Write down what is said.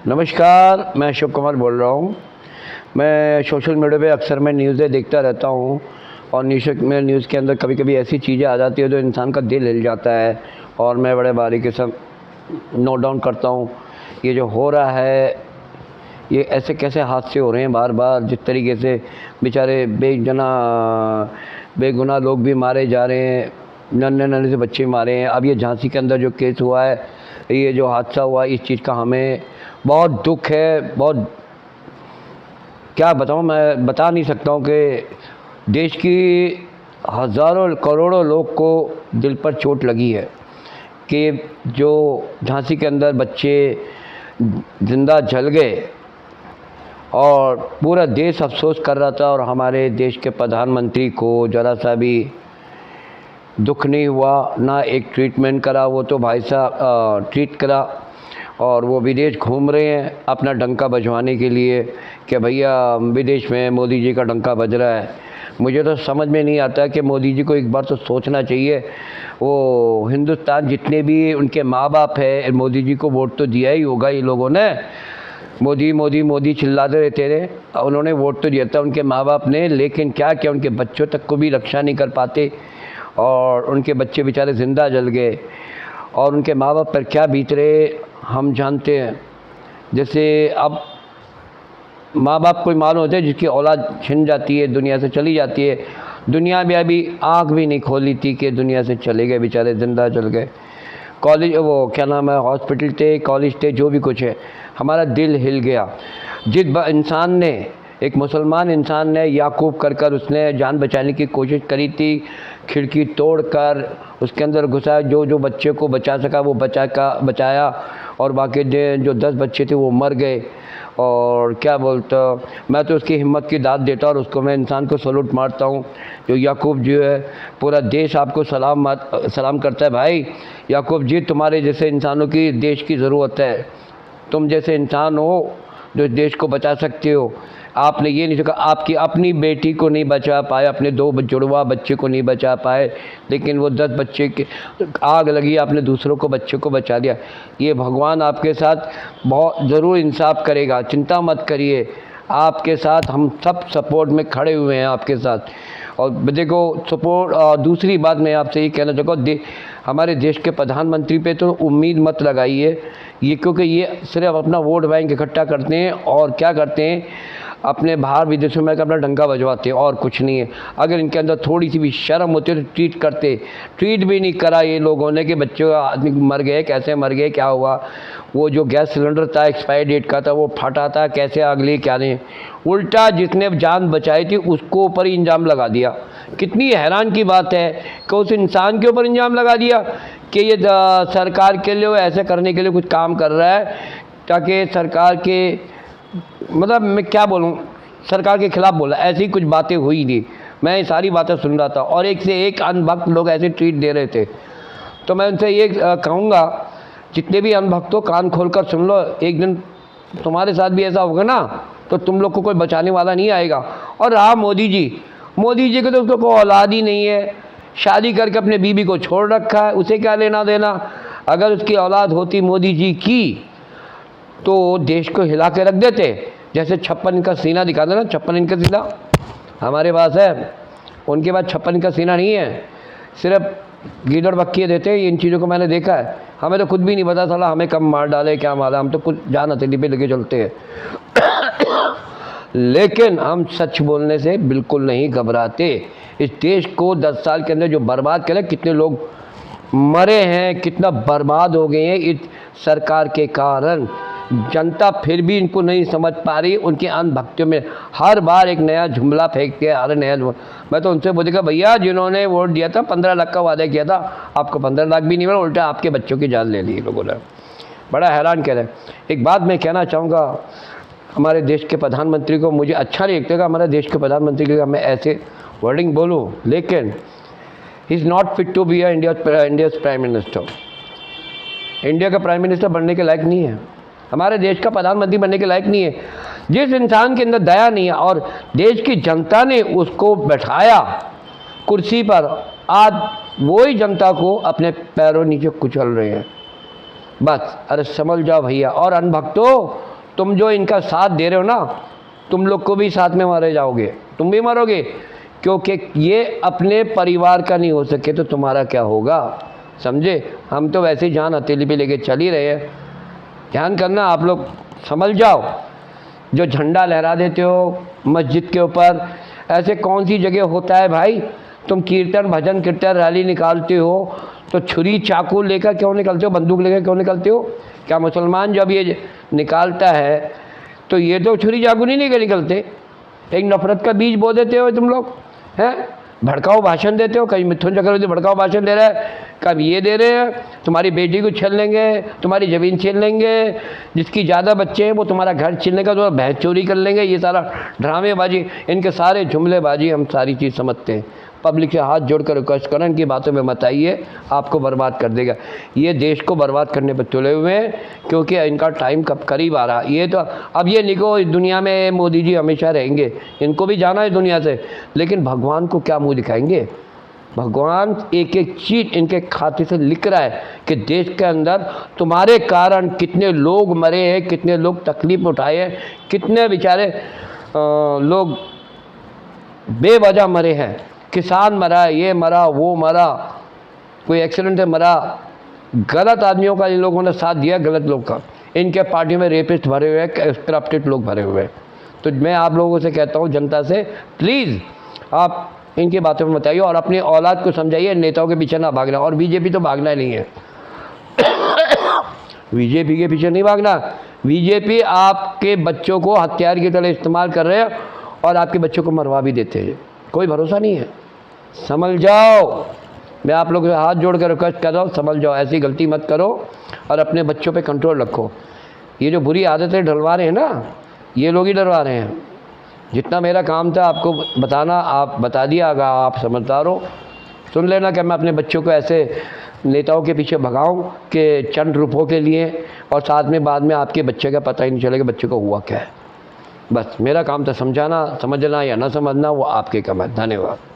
नमस्कार, मैं अशोक कुमार बोल रहा हूँ। मैं सोशल मीडिया पे अक्सर मैं न्यूज़ें देखता रहता हूँ और न्यूज़ के अंदर कभी-कभी ऐसी चीज़ें आ जाती है जो इंसान का दिल हिल जाता है और मैं बड़े बारीकी से नोट डाउन करता हूँ। ये जो हो रहा है, ये ऐसे कैसे हादसे हो रहे हैं बार-बार, जिस तरीके से बेचारे बेगुनाह लोग भी मारे जा रहे हैं, नन्हे-नन्हे से बच्चे मारे हैं। अब ये झांसी के अंदर जो केस हुआ है, ये जो हादसा हुआ है, इस चीज़ का हमें बहुत दुःख है। बहुत क्या बताऊँ, मैं बता नहीं सकता हूँ कि देश की हज़ारों करोड़ों लोग को दिल पर चोट लगी है कि जो झांसी के अंदर बच्चे ज़िंदा जल गए और पूरा देश अफ़सोस कर रहा था और हमारे देश के प्रधानमंत्री को ज़रा सा भी दुख नहीं हुआ, ना एक ट्रीटमेंट करा। वो तो भाई साहब ट्रीट करा और वो विदेश घूम रहे हैं अपना डंका बजवाने के लिए कि भैया विदेश में मोदी जी का डंका बज रहा है। मुझे तो समझ में नहीं आता कि मोदी जी को एक बार तो सोचना चाहिए। वो हिंदुस्तान जितने भी उनके माँ बाप है, मोदी जी को वोट तो दिया ही होगा ये लोगों ने। मोदी मोदी मोदी चिल्लाते रहते थे, उन्होंने वोट तो दिया था उनके माँ बाप ने, लेकिन क्या क्या उनके बच्चों तक को भी रक्षा नहीं कर पाते और उनके बच्चे बेचारे ज़िंदा जल गए और उनके माँ बाप पर क्या बीत रहे हम जानते हैं। जैसे अब माँ बाप कोई मालूम होते हैं जिसकी औलाद छिन जाती है, दुनिया से चली जाती है। दुनिया में अभी आँख भी नहीं खोली थी कि दुनिया से चले गए, बेचारे ज़िंदा जल गए। कॉलेज वो क्या नाम है, हॉस्पिटल थे, कॉलेज थे, जो भी कुछ है, हमारा दिल हिल गया। इंसान ने, एक मुसलमान इंसान ने याकूब कर उसने जान बचाने की कोशिश करी थी, खिड़की तोड़कर उसके अंदर घुसा, जो बच्चे को बचा सका वो बचाया और बाकी जो 10 बच्चे थे वो मर गए। और क्या बोलता, मैं तो उसकी हिम्मत की दाद देता और उसको, मैं इंसान को सैल्यूट मारता हूँ जो याकूब जी है। पूरा देश आपको सलाम करता है भाई। याकूब जी, तुम्हारे जैसे इंसानों की देश की ज़रूरत है। तुम जैसे इंसान हो जो देश को बचा सकते हो। आपने ये नहीं सोचा, आपकी अपनी बेटी को नहीं बचा पाए, अपने 2 जुड़वा बच्चे को नहीं बचा पाए, लेकिन वो 10 बच्चे के आग लगी, आपने दूसरों को बच्चे को बचा दिया। ये भगवान आपके साथ बहुत ज़रूर इंसाफ करेगा, चिंता मत करिए। आपके साथ हम सब सपोर्ट में खड़े हुए हैं आपके साथ। और देखो सपोर्ट, दूसरी बात मैं आपसे ये कहना चाहूँगा, हमारे देश के प्रधानमंत्री पे तो उम्मीद मत लगाइए ये, क्योंकि ये सिर्फ अपना वोट बैंक इकट्ठा करते हैं और क्या करते हैं, अपने बाहर विदेशों में अपना डंका बजवाते हैं और कुछ नहीं है। अगर इनके अंदर थोड़ी सी भी शर्म होती है तो ट्वीट करते। ट्वीट भी नहीं करा ये लोगों ने कि बच्चों आदमी मर गए, कैसे मर गए, क्या हुआ। वो जो गैस सिलेंडर था एक्सपायरी डेट का था, वो फटा था, कैसे आग लगी क्या नहीं। उल्टा जिसने जान बचाई थी उसको ऊपर ही इंजाम लगा दिया। कितनी हैरान की बात है कि उस इंसान के ऊपर इंजाम लगा दिया कि ये सरकार के लिए, ऐसे करने के लिए कुछ काम कर रहा है ताकि सरकार के, मतलब मैं क्या बोलूँ, सरकार के खिलाफ बोला। ऐसी कुछ बातें हुई नहीं, मैं ये सारी बातें सुन रहा था और एक से एक अनभक्त लोग ऐसे ट्वीट दे रहे थे। तो मैं उनसे ये कहूँगा, जितने भी अनभक्त हो कान खोलकर सुन लो, एक दिन तुम्हारे साथ भी ऐसा होगा ना तो तुम लोग को कोई बचाने वाला नहीं आएगा। और रहा मोदी जी को तो उसको कोई औलाद ही नहीं है, शादी करके अपने बीबी को छोड़ रखा है, उसे क्या लेना देना। अगर उसकी औलाद होती मोदी जी की तो देश को हिला के रख देते। जैसे 56 इनका सीना दिखा देना, 56 इनका सीना हमारे पास है, उनके पास 56 इनका सीना नहीं है, सिर्फ गीदड़ बक्की देते हैं। इन चीज़ों को मैंने देखा है, हमें तो खुद भी नहीं पता चला हमें कब मार डाले क्या मारा, हम तो कुछ जान हथेली पे लेके चलते हैं। लेकिन हम सच बोलने से बिल्कुल नहीं घबराते। इस देश को 10 साल के अंदर जो बर्बाद करे, कितने लोग मरे हैं, कितना बर्बाद हो गए हैं इस सरकार के कारण। जनता फिर भी इनको नहीं समझ पा रही, उनके अनभक्तियों में हर बार एक नया जुमला फेंकते हैं, हर नया। मैं तो उनसे बोलेगा, भैया जिन्होंने वोट दिया था 15 लाख का वादा किया था, आपको 15 लाख भी नहीं मिला, उल्टा आपके बच्चों की जान ले ली लोगों ने। बड़ा हैरान कह रहे हैं। एक बात मैं कहना चाहूँगा हमारे देश के प्रधानमंत्री को, मुझे अच्छा नहीं लगता हमारे देश के प्रधानमंत्री के मैं ऐसे वर्डिंग बोलूँ, लेकिन he is not fit to be India's prime minister. India का प्राइम मिनिस्टर बनने के लायक नहीं है, हमारे देश का प्रधानमंत्री बनने के लायक नहीं है। जिस इंसान के अंदर दया नहीं है और देश की जनता ने उसको बैठाया कुर्सी पर, आज वही जनता को अपने पैरों नीचे कुचल रहे हैं। बस अरे समझ जाओ भैया। और अनभक्तों, तुम जो इनका साथ दे रहे हो ना, तुम लोग को भी साथ में मारे जाओगे, तुम भी मरोगे, क्योंकि ये अपने परिवार का नहीं हो सके तो तुम्हारा क्या होगा, समझे। हम तो वैसे ही जान हथेली पे लेके चल ही रहे हैं। ध्यान करना आप लोग, समझ जाओ। जो झंडा लहरा देते हो मस्जिद के ऊपर, ऐसे कौन सी जगह होता है भाई, तुम कीर्तन भजन कीर्तन रैली निकालते हो तो छुरी चाकू लेकर क्यों निकलते हो, बंदूक लेकर क्यों निकलते हो? क्या मुसलमान जब ये निकालता है तो ये तो छुरी चाकू नहीं लेकर निकलते, एक नफरत का बीज बो देते हो तुम लोग हैं, भड़काऊ भाषण देते हो। कहीं मिथुन चक्रवर्ती भड़काऊ भाषण दे रहा है, कब ये दे रहे हैं, तुम्हारी बेटी को छीन लेंगे, तुम्हारी ज़मीन छीन लेंगे, जिसकी ज़्यादा बच्चे हैं वो तुम्हारा घर छीनने का, तो भैंस चोरी कर लेंगे। ये सारा ड्रामेबाजी, इनके सारे जुमलेबाजी हम सारी चीज़ समझते हैं। पब्लिक से हाथ जोड़कर रिक्वेस्ट करें, इनकी बातों में मत आइए, आपको बर्बाद कर देगा। ये देश को बर्बाद करने पर तुले हुए हैं, क्योंकि इनका टाइम कब करीब आ रहा। ये तो अब ये निको इस दुनिया में मोदी जी हमेशा रहेंगे, इनको भी जाना है दुनिया से, लेकिन भगवान को क्या मुँह दिखाएंगे? भगवान एक एक चीज़ इनके खाते से लिख रहा है कि देश के अंदर तुम्हारे कारण कितने लोग मरे हैं, कितने लोग तकलीफ उठाए हैं, कितने बेचारे लोग बेवजह मरे हैं। किसान मरा, ये मरा, वो मरा, कोई एक्सीडेंट से मरा, गलत आदमियों का इन लोगों ने साथ दिया, गलत लोग का। इनके पार्टी में रेपिस्ट भरे हुए हैं, करप्टेड लोग भरे हुए हैं। तो मैं आप लोगों से कहता हूँ, जनता से, प्लीज़ आप इनकी बातों में बताइए और अपनी औलाद को समझाइए, नेताओं के पीछे ना भागना। और बीजेपी तो भागना ही नहीं है, बीजेपी के पीछे नहीं भागना। बीजेपी आपके बच्चों को हथियार की तरह इस्तेमाल कर रहे हैं और आपके बच्चों को मरवा भी देते हैं, कोई भरोसा नहीं है। समझ जाओ, मैं आप लोगों से हाथ जोड़कर रिक्वेस्ट कर रहा हूँ, समझ जाओ, ऐसी गलती मत करो और अपने बच्चों पे कंट्रोल रखो। ये जो बुरी आदतें डलवा रहे हैं ना, ये लोग ही डलवा रहे हैं। जितना मेरा काम था आपको बताना, आप बता दिया, अगर आप समझदार हो सुन लेना कि मैं अपने बच्चों को ऐसे नेताओं के पीछे भगाऊं कि चंद रुपयों के लिए, और साथ में बाद में आपके बच्चे का पता ही नहीं चलेगा बच्चे को हुआ क्या है। बस मेरा काम था समझाना, समझना या ना समझना वो आपके काम है। धन्यवाद।